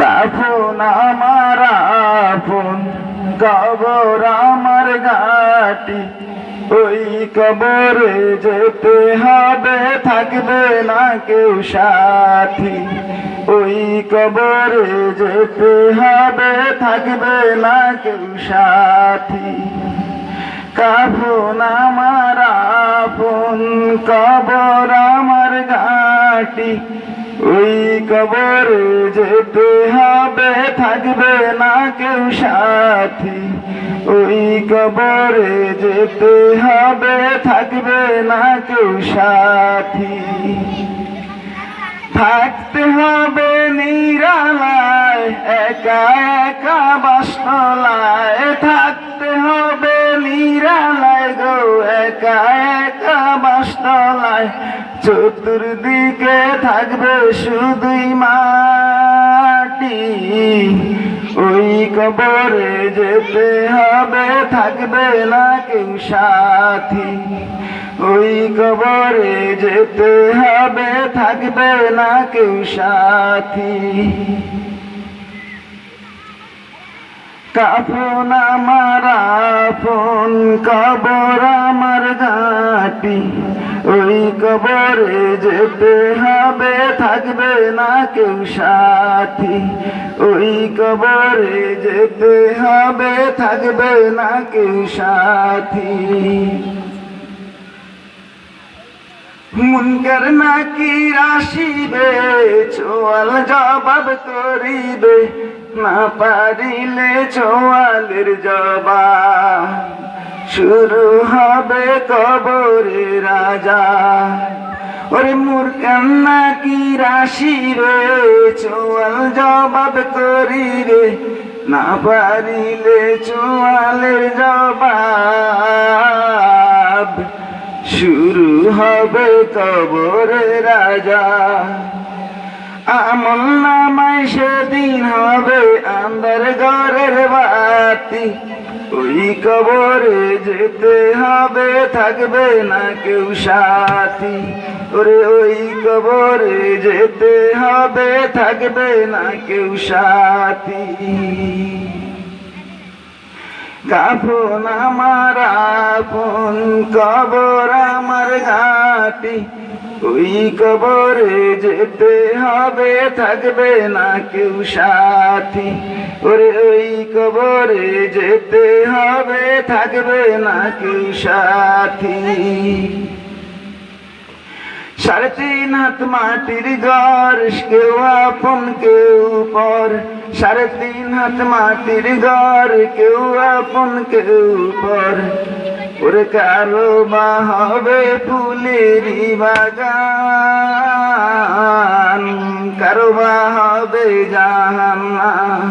কাফন আমার আপন, কবর আমার ঘাটি, ওই কবরে যেতে হবে, থাকবে না কেউ সাথী। ওই কবরে যেতে হবে, থাকবে না কেউ সাথী। কাফন আমার আপন, কবর আমার ঘাটি, ওই কবরে যেতে হবে, থাকবে না কেউ সাথী। ওই কবরে যেতে হবে, থাকবে না কেউ সাথী। থাকতে হবে নিরালায়, একা একা বাসতলায়, থাকতে হবে নিরালায় গো, একা একা বাসতলায়। চতুর্দিকে থাকবে শুধুই মাটি, ওই কবরে যেতে হবে, থাকবে না কেউ সাথী। ওই কবরে যেতে হবে, থাকবে না কেউ সাথী। কাফন আমার আপন, কবর আমার ঘাটি, ওই কবরে যেতে হবে, থাকবে না কেউ সাথী। ওই কবরে যেতে হবে, থাকবে না কেউ সাথী। মুনকার নাকির আসিবে, চোয়াল জবাব করিবে, না পারিলে চোয়ালের জবাব শুরু হবে কবরে রাজা। ওরে মুনকার নাকির আসিবে, চোয়াল জবাব করিবে, না পারিলে চোয়ালের জবাব শুরু হবে কবরে রাজা। আমল নামায় সেদিন হবে আন্ধার ঘরের বাতি, ওই কবরে যেতে হবে, থাকবে না কেউ সাথী। ওরে ওই কবরে যেতে হবে, থাকবে না কেউ সাথী। কাফন আমার আপন, কবর আমার ঘাটি, ওই কবরে যেতে হবে, থাকবে না কেউ সাথী। ওরে ওই কবরে যেতে হবে, থাকবে না কেউ সাথী। 3.5 হাত মাটির ঘর, কেউ আপন কেউ পর। 3.5 হাত মাটির ঘর, কেউ আপন কেউ পর। ওরে কারো বা হবে ফুলেরই বাগান, কারো বা হবে জাহান্নাম।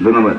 ধন্যবাদ।